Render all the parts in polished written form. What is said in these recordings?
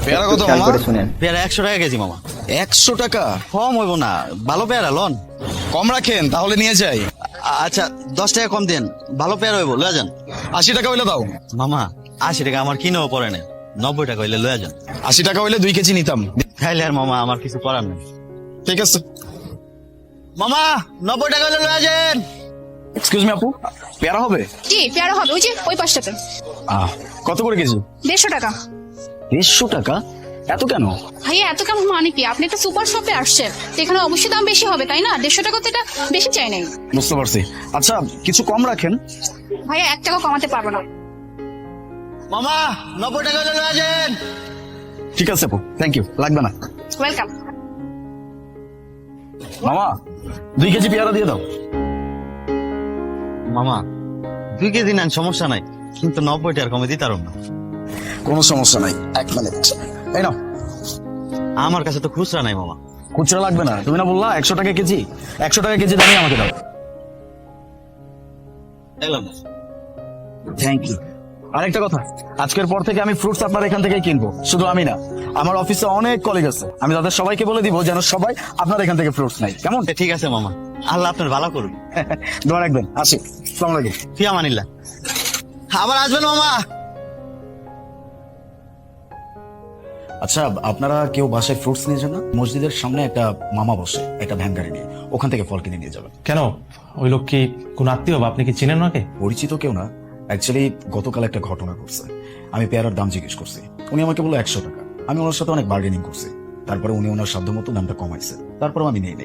পেয়ারা একটু কত খেয়াল মামা? করে শুনেন। পেয়ারা 100 টাকা কেজি মামা। 100 টাকা? কম হইব না, ভালো পেয়ারা লন। কম রাখেন তাহলে নিয়ে যাই। আচ্ছা 10 টাকা কম দেন, ভালো পেয়ারা হইব, লয়ে যান। 80 টাকা হইলে দাও। মামা 80 টাকা আমার কিনেও পড়ে না, 90 টাকা হইলে লয়ে যান। 80 টাকা হইলে 2 কেজি নিতাম। খাইলে আর মামা আমার কিছু করার নেই। ঠিক আছে। মামা 90 টাকা হইলে লয়ে যান। এক্সকিউজ মি আপু, পেয়ারা হবে? জি পেয়ারা হবে, ওই যে ওই পাশটাতে। কত করে কেজি? 150 টাকা। 150 টাকা? এত কেন? ভাইয়া এত কেমন মানে কি? আপনি একটা সুপার শপে আসছেন, তো এখানে অবশ্যই দাম বেশি হবে তাই না? 150 টাকা তো এটা বেশি চাই নাই। বুঝতে পারছি। আচ্ছা কিছু কম রাখেন। ভাইয়া 1 টাকা কমাতে পারবো না। মামা 90 টাকা হইলে লয়ে যান। ঠিক আছে আপু, থ্যাংক ইউ, লাগবে না। ওয়েলকাম। মামা 2 কেজি পেয়ারা দিয়ে দাও। মামা 2 কেজি নেন, সমস্যা নাই, কিন্তু 90 টাকার কমে দিতে পারব না। কোনো সমস্যা নাই, 1 মিনিট। এই নাও। আমার কাছে তো খুচরা নাই মামা। খুচরা লাগবে না, তুমি না বললা 100 টাকা কেজি? 100 টাকা কেজি দামই আমাকে দাও। এলাম। Thank you. আরেকটা কথা, আজকের পর থেকে আমি ফ্রুটস আপনার এখান থেকেই কিনবো। শুধু আমি না, আমার অফিসে অনেক কলিগ আছে, আমি তাদের সবাইকে বলে দিব যেন সবাই আপনার এখান থেকে ফ্রুটস নেয়। কেমন? ঠিক আছে মামা, আল্লাহ আপনার ভালো করুন। দোয়া রাখবেন। আসি, আসসালামু আলাইকুম। ফিয়া মানিল্লাহ। আবার আসবেন মামা। আচ্ছা আপনারা কেউ বাসায় ফ্রুটস নিয়ে যান না? মসজিদের সামনে একটা মামা বসে, একটা ভ্যান গাড়ি নিয়ে, ওখান থেকে ফল কিনে নিয়ে যাবেন। কেন, ওই লোক কি কোন আত্মীয় বা আপনি কি চিনেন ওকে? পরিচিত কেউ না, অ্যাকচুয়ালি গতকাল একটা ঘটনা ঘটছে। আমি পেয়ারার দাম জিজ্ঞেস করছি, উনি আমাকে বললো 100 টাকা। আমি ওনার সাথে অনেক বার্গেনিং করছি, তারপরে উনি ওনার সাধ্য মতো দামটা কমাইছে, তারপরেও আমি নেই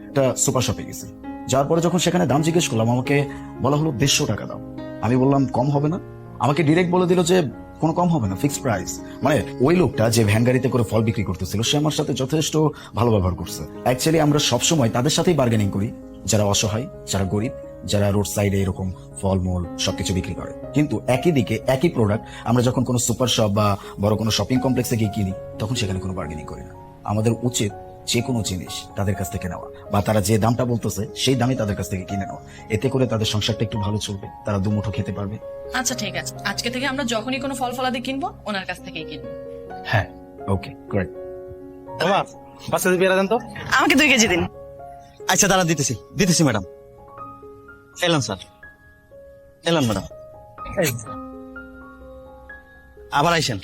একটা সুপার শপে গেছি। যাওয়ার পরে যখন সেখানে দাম জিজ্ঞেস করলাম, আমাকে বলা হলো 150 টাকা দাম। আমি বললাম কম হবে না? আমাকে ডিরেক্ট বলে দিল যে কোনো কম হবে না, ফিক্সড প্রাইস। মানে ওই লোকটা যে ভ্যান গাড়িতে করে ফল বিক্রি করতেছিল, সে আমার সাথে যথেষ্ট ভালো ব্যবহার করছে। অ্যাকচুয়ালি আমরা সবসময় তাদের সাথেই বার্গেনিং করি যারা অসহায়, যারা গরিব, যারা রোড সাইডে এরকম ফলমূল সবকিছু বিক্রি করে। কিন্তু একই দিকে একই প্রোডাক্ট আমরা যখন কোনো সুপার শপ বা বড় কোনো শপিং কমপ্লেক্সে গিয়ে কিনি, তখন সেখানে কোনো বার্গেনিং করি না। আমাদের উচিত যে কোনো জিনিস তাদের কাছ থেকে নেওয়া, বা তারা যে দামটা বলতেছে সেই দামে তাদের কাছ থেকে কিনে নেওয়া। এতে করে তাদের সংসারটা একটু ভালো চলবে, তারা দুমুঠো খেতে পারবে। আচ্ছা ঠিক আছে, আজকে থেকে আমরা যখনই কোনো ফল ফলাদি কিনবো ওনার কাছ থেকেই কিনবো। হ্যাঁ। ওকে, গ্রেট। বাবা বাচ্চাদের পেয়ারা দেন তো। আমাকে 2 কেজি দিন। আচ্ছা দাঁড়া, দিতেছি দিতেছি ম্যাডাম। এলাম স্যার, এলাম ম্যাডাম। আবার আইসেন।